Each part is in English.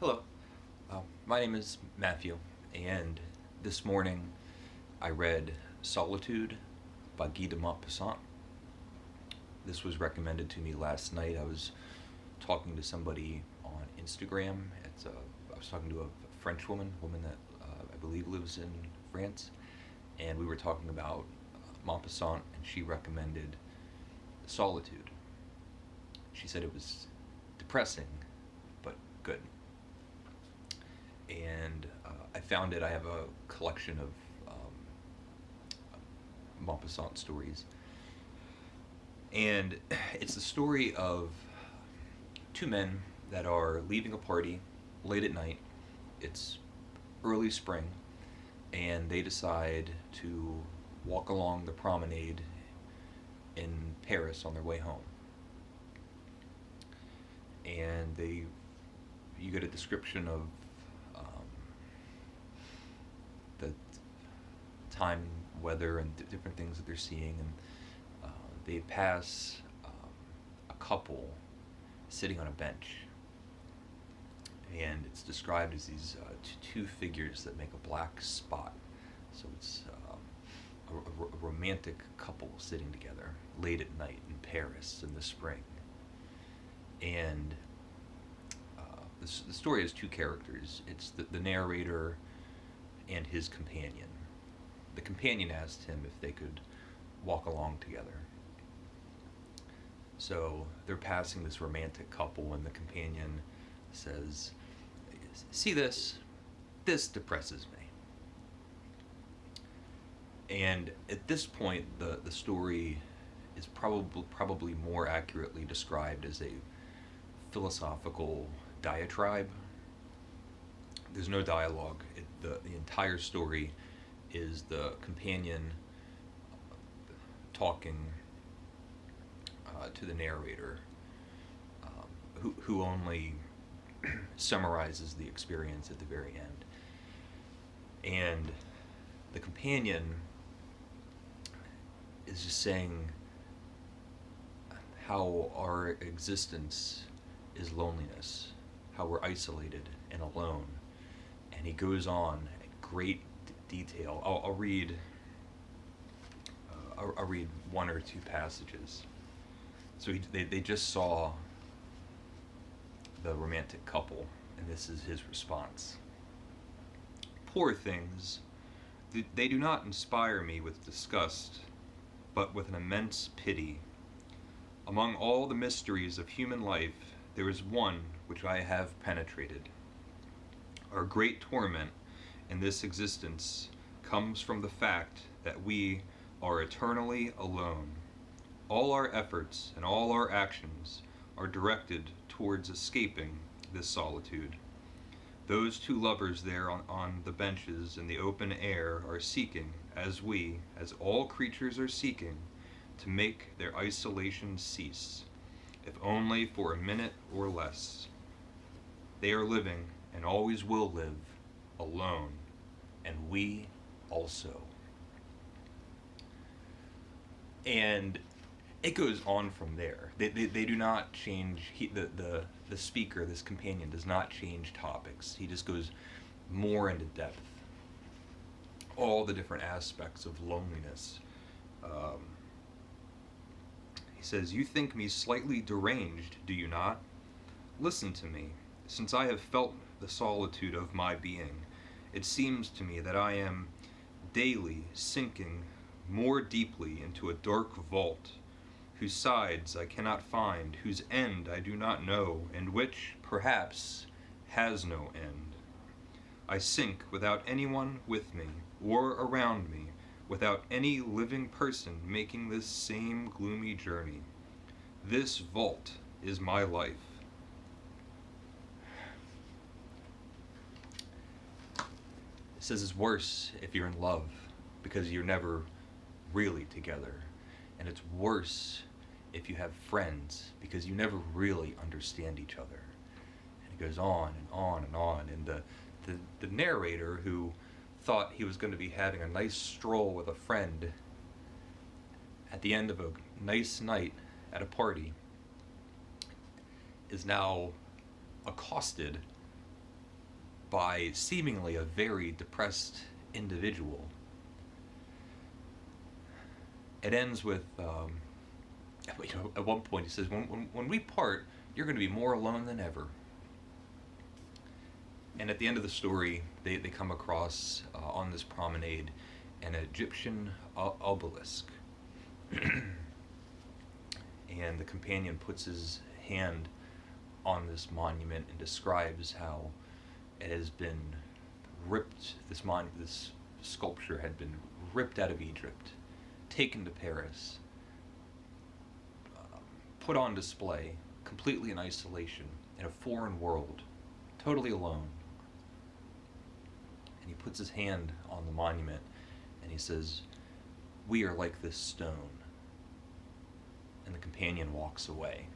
Hello, my name is Matthew, and this morning I read Solitude by Guy de Maupassant. This was recommended to me last night. I was talking to somebody on Instagram. I was talking to a French woman that I believe lives in France, and we were talking about Maupassant, and she recommended Solitude. She said it was depressing, but good. And I found it. I have a collection of Maupassant stories, and it's the story of two men that are leaving a party late at night. It's early spring, and they decide to walk along the promenade in Paris on their way home. And you get a description of the time, weather, and different things that they're seeing, and they pass a couple sitting on a bench, and it's described as these two figures that make a black spot. So it's a romantic couple sitting together late at night in Paris in the spring. And the story has two characters. It's the narrator and his companion. The companion asked him if they could walk along together. So they're passing this romantic couple, and the companion says, "See this? This depresses me." And at this point, the story is probably more accurately described as a philosophical diatribe. There's no dialogue. The entire story is the companion talking to the narrator, who only summarizes the experience at the very end. And the companion is just saying how our existence is loneliness, how we're isolated and alone. And he goes on at great detail. I'll read one or two passages. So they just saw the romantic couple, and this is his response. "Poor things, they do not inspire me with disgust, but with an immense pity. Among all the mysteries of human life, there is one which I have penetrated. Our great torment in this existence comes from the fact that we are eternally alone. All our efforts and all our actions are directed towards escaping this solitude. Those two lovers there on the benches in the open air are seeking, as all creatures are seeking, to make their isolation cease, if only for a minute or less. They are living, and always will live, alone, and we also." And it goes on from there. They do not change. The speaker, this companion, does not change topics. He just goes more into depth. All the different aspects of loneliness. He says, "You think me slightly deranged, do you not? Listen to me. Since I have felt the solitude of my being, it seems to me that I am daily sinking more deeply into a dark vault, whose sides I cannot find, whose end I do not know, and which, perhaps, has no end. I sink without anyone with me, or around me, without any living person making this same gloomy journey. This vault is my life." It says it's worse if you're in love, because you're never really together. And it's worse if you have friends, because you never really understand each other. And it goes on and on and on. And the narrator, who thought he was going to be having a nice stroll with a friend at the end of a nice night at a party, is now accosted by seemingly a very depressed individual. It ends with, at one point he says, when we part, you're going to be more alone than ever. And at the end of the story, they come across, on this promenade, an Egyptian obelisk. And the companion puts his hand on this monument and describes how it has been ripped, this sculpture had been ripped out of Egypt, taken to Paris, put on display, completely in isolation, in a foreign world, totally alone. And he puts his hand on the monument and he says, "We are like this stone." And the companion walks away.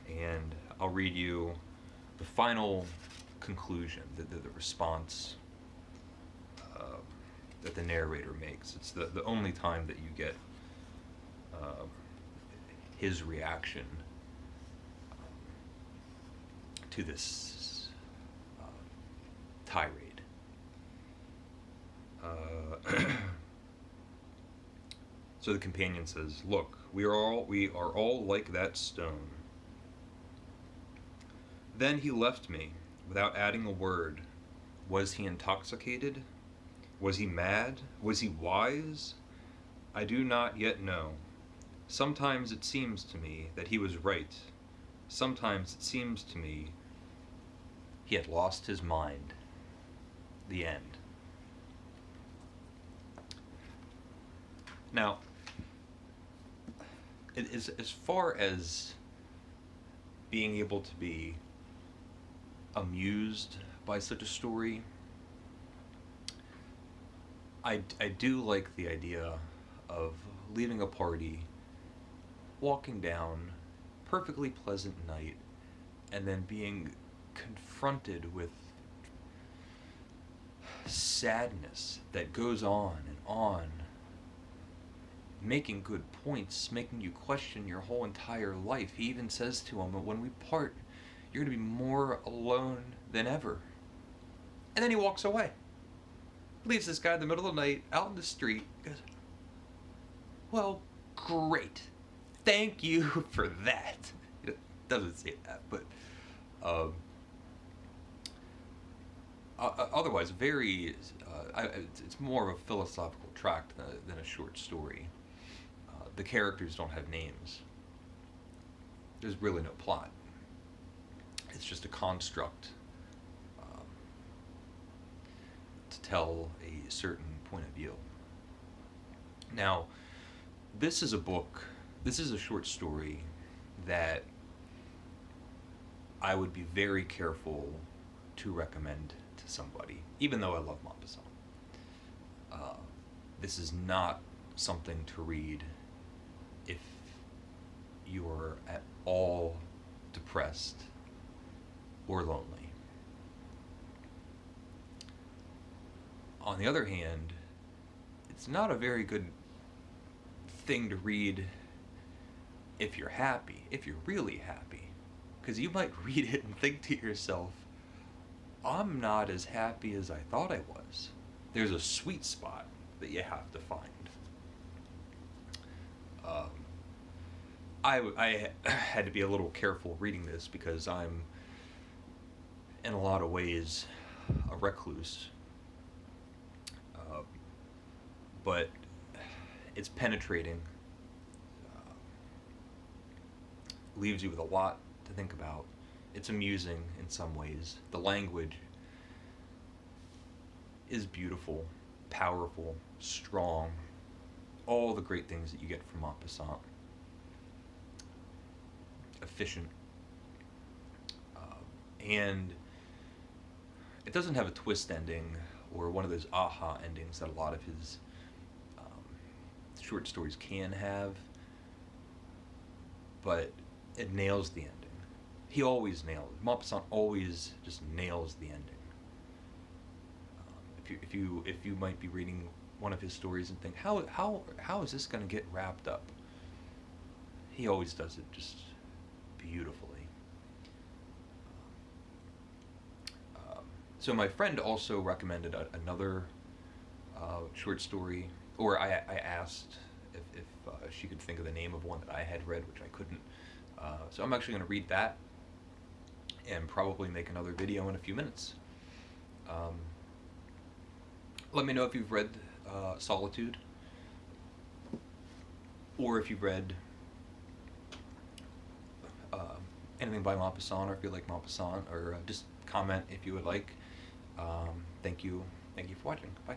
And I'll read you the final conclusion, the response that the narrator makes. It's the only time that you get his reaction to this tirade. So the companion says, "Look, we are all like that stone." Then he left me without adding a word. Was he intoxicated? Was he mad? Was he wise? I do not yet know. Sometimes it seems to me that he was right. Sometimes it seems to me he had lost his mind. The end. Now, as far as being able to be amused by such a story, I do like the idea of leaving a party, walking down perfectly pleasant night, and then being confronted with sadness that goes on and on, making good points, making you question your whole entire life. He even says to him, "When we part, you're going to be more alone than ever." And then he walks away. Leaves this guy in the middle of the night, out in the street. Goes, "Well, great. Thank you for that." It doesn't say that, but otherwise, it's more of a philosophical tract than a short story. The characters don't have names. There's really no plot. It's just a construct to tell a certain point of view. Now, this is a short story that I would be very careful to recommend to somebody, even though I love Maupassant. This is not something to read if you are at all depressed or lonely. On the other hand, it's not a very good thing to read if you're happy, if you're really happy. Because you might read it and think to yourself, I'm not as happy as I thought I was. There's a sweet spot that you have to find. I had to be a little careful reading this because I'm, in a lot of ways, a recluse. But it's penetrating. Leaves you with a lot to think about. It's amusing in some ways. The language is beautiful, powerful, strong. All the great things that you get from Maupassant. Efficient. And it doesn't have a twist ending or one of those aha endings that a lot of his short stories can have, but it nails the ending. He always nails it. Maupassant always just nails the ending. If you might be reading one of his stories and think, how is this going to get wrapped up? He always does it just beautifully. So my friend also recommended another short story, or I asked if she could think of the name of one that I had read, which I couldn't. So I'm actually going to read that and probably make another video in a few minutes. Um, Let me know if you've read Solitude, or if you've read anything by Maupassant, or if you like Maupassant, or just comment if you would like. Thank you for watching. Bye.